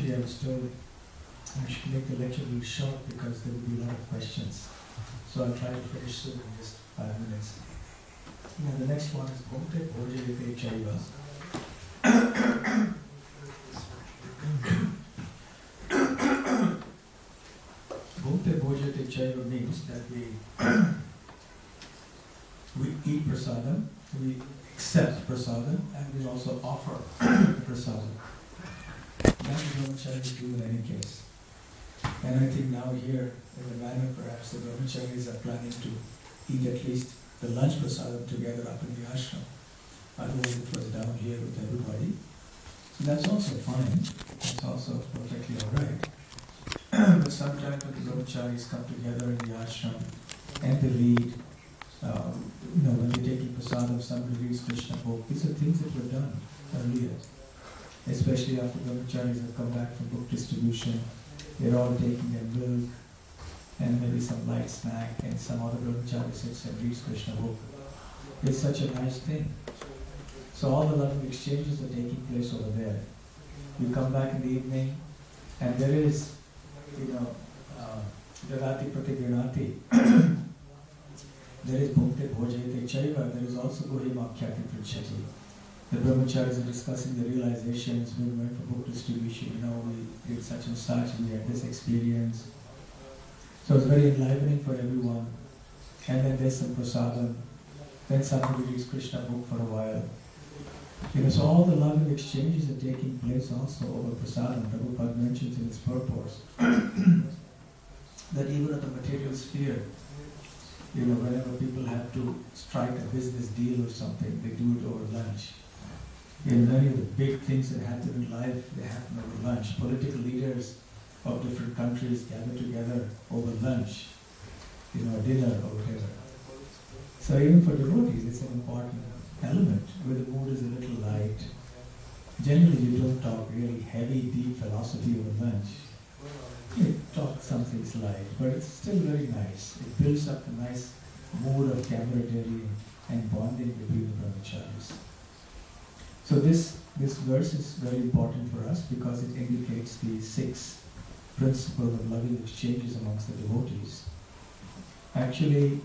Actually, I was told I should make the lecture a little short because there will be a lot of questions. So I'll try to finish soon in just 5 minutes. Now the next one is Bhakte Bhojayate Chaiva. Bhakte Bhojayate Chaiva means that we eat prasadam, we accept prasadam, and we also offer prasadam. That is what brahmacharis do in any case. And I think now here, in the manner perhaps the brahmacharis are planning to eat at least the lunch prasadam together up in the ashram. Otherwise it was down here with everybody. So that's also fine. That's also perfectly alright. But sometimes when the brahmacharis come together in the ashram and they read, when they're taking prasadam, somebody reads Krishna book. These are things that were done earlier. Especially after brahmacharis have come back from book distribution, they're all taking their milk and maybe some light snack, and some other brahmachari sits and reads Krishna book. It's such a nice thing. So all the loving exchanges are taking place over there. You come back in the evening, and there is, Dadati Pratigranati. There is Bhakte Bhojayate Chaiva. There is also Gohimakhyati Pritchati. The brahmacharis are discussing the realizations. We went for book distribution, we did such and such, and we had this experience. So it's very enlivening for everyone. And then there's some prasadam. Then somebody reads Krishna book for a while. So all the loving exchanges are taking place also over prasadam. Prabhupada mentions in his purport that even in the material sphere, whenever people have to strike a business deal or something, they do it over lunch. Many of the big things that happen in life, they happen over lunch. Political leaders of different countries gather together over lunch, dinner or whatever. So even for devotees, it's an important element where the mood is a little light. Generally, you don't talk really heavy, deep philosophy over lunch. You talk some things light, but it's still very nice. It builds up a nice mood of camaraderie and bonding between the brahmacharis. So this verse is very important for us because it indicates the 6 principles of loving exchanges amongst the devotees. Actually,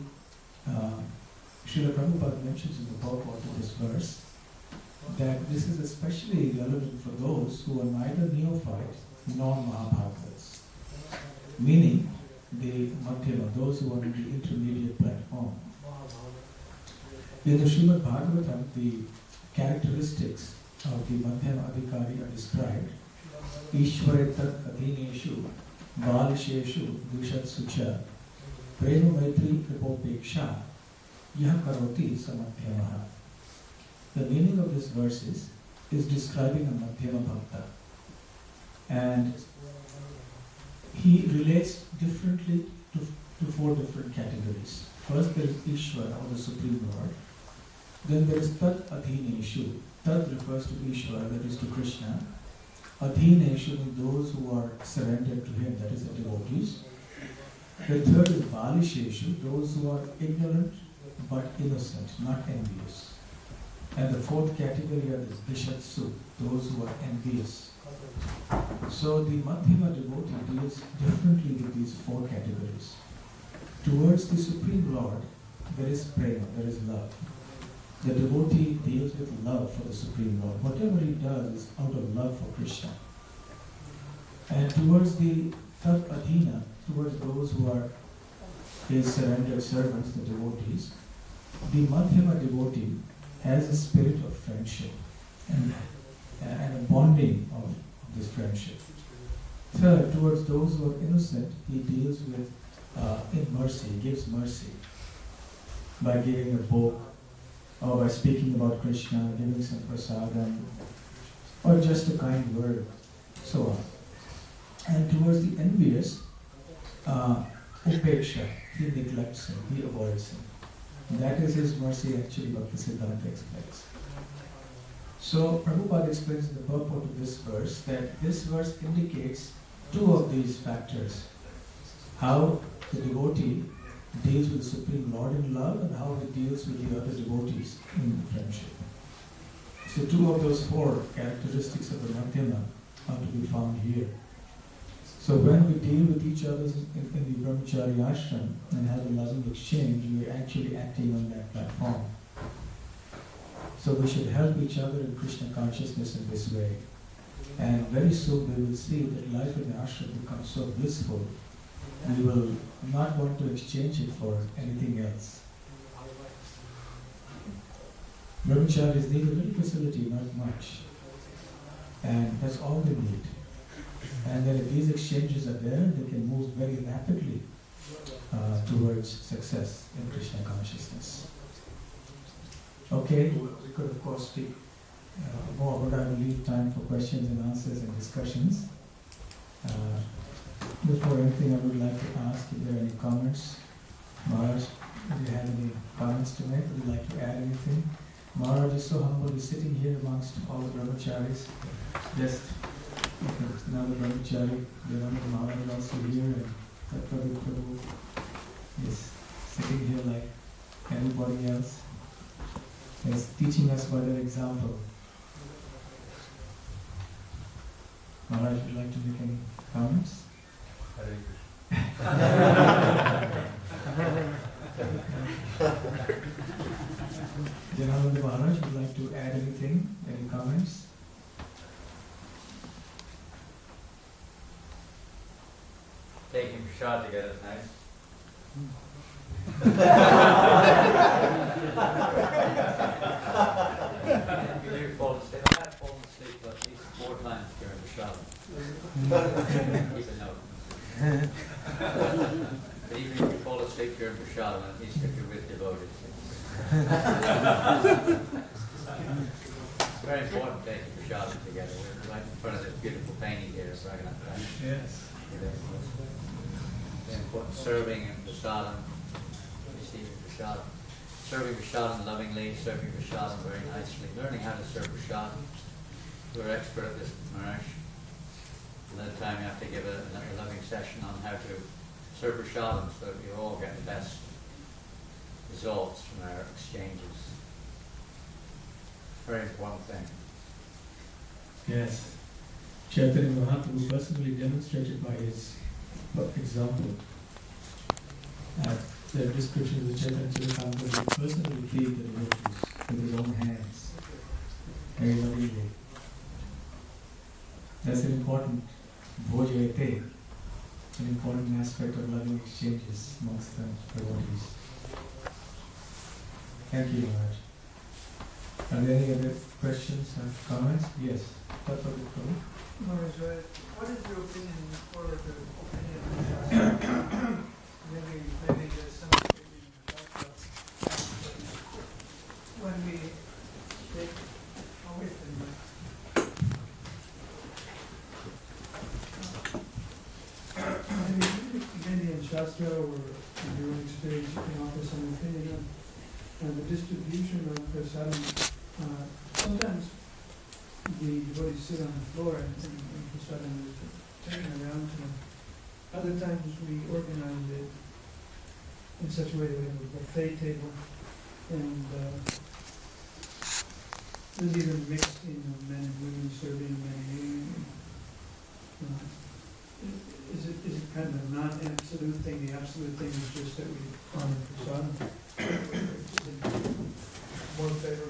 Srila Prabhupada mentions in the purport of this verse that this is especially relevant for those who are neither neophytes nor Mahabhagatas, meaning the Madhyama, those who are on the intermediate platform. In the Srimad Bhagavatam, the characteristics of the Madhyama Adhikari are described. Ishwaretat adhineshu, balisheshu, dushatsu cha, prema maitri kripopeksha, yah karoti samadhyamaha. The meaning of this verse is describing a Madhyama Bhakta. And he relates differently to 4 different categories. First there is Ishvara, or the Supreme Lord. Then there is Tat Adhineshu. Tat refers to Ishvara, that is to Krishna. Adhineshu means those who are surrendered to him, that is the devotees. The third is Balisheshu, those who are ignorant but innocent, not envious. And the 4th category are the Vishatsu, those who are envious. So the Madhyama devotee deals differently with these 4 categories. Towards the Supreme Lord, there is prema, there is love. The devotee deals with love for the Supreme Lord. Whatever he does is out of love for Krishna. And towards the Tat Adhina, towards those who are his surrendered servants, the devotees, the Madhyama devotee has a spirit of friendship and a bonding of this friendship. Third, towards those who are innocent, he deals with in mercy, he gives mercy by giving a book, or by speaking about Krishna, giving some prasadam, or just a kind word, so on. And towards the envious, upeksha, he neglects him, he avoids him. And that is his mercy actually Bhaktisiddhanta explains. So Prabhupada explains in the purport of this verse that this verse indicates 2 of these factors. How the devotee deals with the Supreme Lord in love and how he deals with the other devotees in friendship. So 2 of those 4 characteristics of the Madhyama are to be found here. So when we deal with each other in the Brahmachari ashram and have a loving exchange, we are actually acting on that platform. So we should help each other in Krishna consciousness in this way. And very soon we will see that life in the ashram becomes so blissful, we will not want to exchange it for anything else. Brahmacharis need a little facility, not much. And that's all they need. And then if these exchanges are there, they can move very rapidly towards success in Krishna consciousness. Okay, we could of course speak more, but I will leave time for questions and answers and discussions. Before anything, I would like to ask if there are any comments. Maharaj, do you have any comments to make? Would you like to add anything? Maharaj is so humble, he's sitting here amongst all the brahmacharis. Just another brahmachari, Yananda Maharaj is also here, and Prabhu is sitting here like everybody else. He's teaching us by their example. Maharaj, would you like to make any comments? Janavanda Maharaj, would you like to add anything? Any comments? Taking a shot together is nice. You never fall asleep. I have fallen asleep at least 4 times during the shot. Keep a note. But even if you fall asleep during the shot, at least if you're with devoted. It's very important taking the shot together. We're right in front of this beautiful painting here, so I can Yes. Very important. Serving and prasadam, receiving prasadam. Serving prasadam lovingly, serving prasadam very nicely. Learning how to serve prasadam. We're expert at this, Maharaj. Another time you have to give a loving session on how to serve prasadam so that we all get the best results from our exchanges. Very important thing. Yes. Chaitanya Mahaprabhu personally demonstrated by his example. The description of the Chaitanya Charitamrita, he personally feed the devotees with his own hands, very lovingly. That's an important bhojayate, an important aspect of loving exchanges amongst the devotees. Thank you, Maharaj. Are there any other questions or comments? Yes. Maharaj, what is your opinion or the opinion maybe there's some opinion about when we take away from maybe in Shastra or in your own experience you can offer some opinion on the distribution of prasadam. Sometimes the devotees sit on the floor and prasadam is taken around to them. Other times we organize it in such a way that we have a buffet table and there's even mixing of men and women serving men and women. Is it kind of a non-absolute thing? The absolute thing is just that we honor prasadam. Is it more favorable